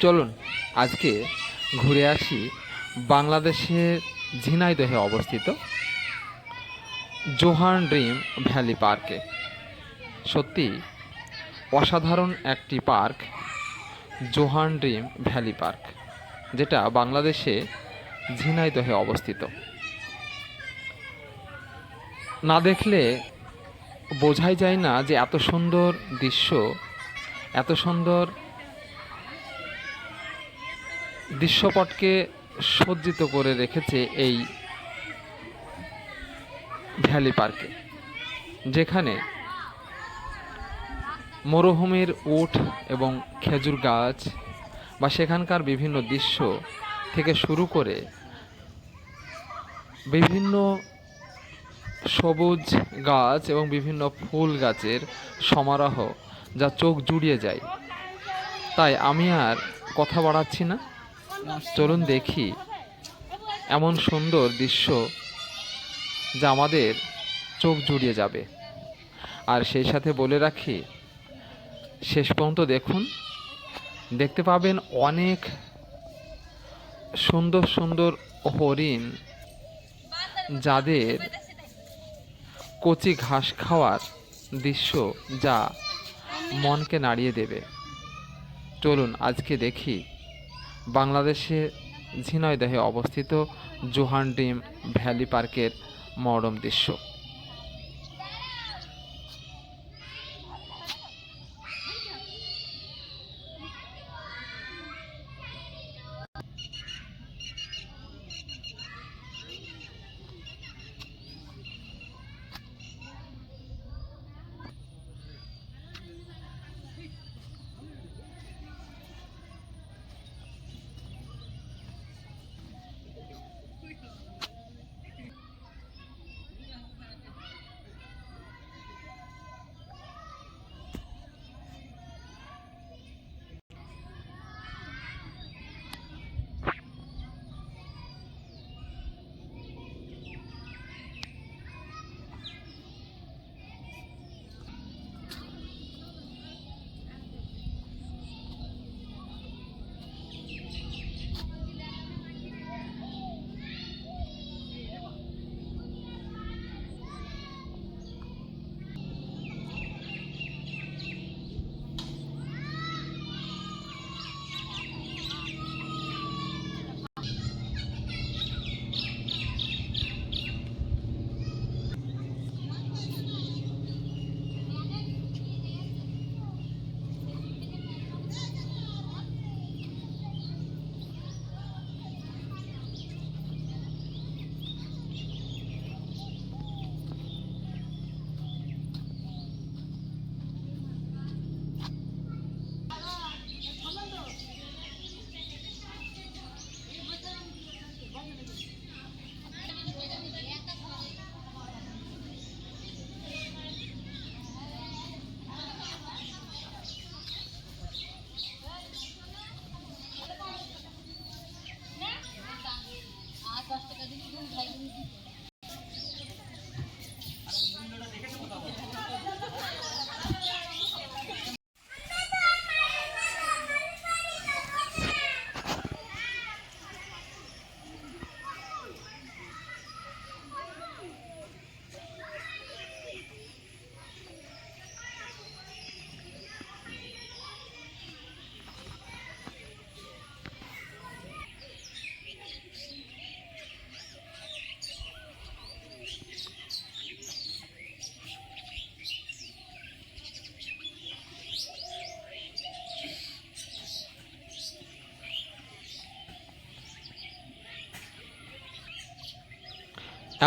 চলুন আজকে ঘুরে আসি বাংলাদেশের ঝিনাইদহে অবস্থিত জোহান ড্রিম ভ্যালি পার্কে। সত্যি অসাধারণ একটি park Johan Dream Valley Park, যেটা বাংলাদেশে ঝিনাইদহে অবস্থিত। না দেখলে বোঝাই যায় না যে এত সুন্দর দৃশ্য, এত সুন্দর দৃশ্যপটকে সজ্জিত করে রেখেছে এই ভ্যালি পার্কে, যেখানে মরুভূমির উট এবং খেজুর গাছ বা সেখানকার বিভিন্ন দৃশ্য থেকে শুরু করে বিভিন্ন সবুজ গাছ এবং বিভিন্ন ফুল গাছের সমারোহ যা চোখ জুড়িয়ে যায়। তাই আমি আর কথা বাড়াচ্ছি না, চলুন দেখি এমন সুন্দর দৃশ্য যা আমাদের চোখ জুড়িয়ে যাবে। আর সেই সাথে বলে রাখি, শেষ পর্যন্ত দেখুন, দেখতে পাবেন অনেক সুন্দর সুন্দর হরিণ, যাদের কচি ঘাস খাওয়ার দৃশ্য যা মনকে নাড়িয়ে দেবে। চলুন আজকে দেখি বাংলাদেশে ঝিনাইদহে অবস্থিত জোহান ড্রিম ভ্যালি পার্কের মনোরম দৃশ্য।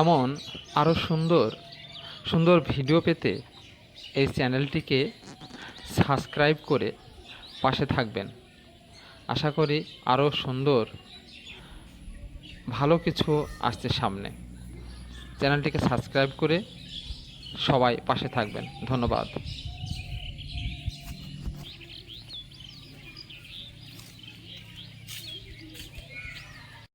এমন আরও সুন্দর সুন্দর ভিডিও পেতে এই চ্যানেলটিকে সাবস্ক্রাইব করে পাশে থাকবেন। আশা করি আরও সুন্দর ভালো কিছু আসছে সামনে। চ্যানেলটিকে সাবস্ক্রাইব করে সবাই পাশে থাকবেন। ধন্যবাদ।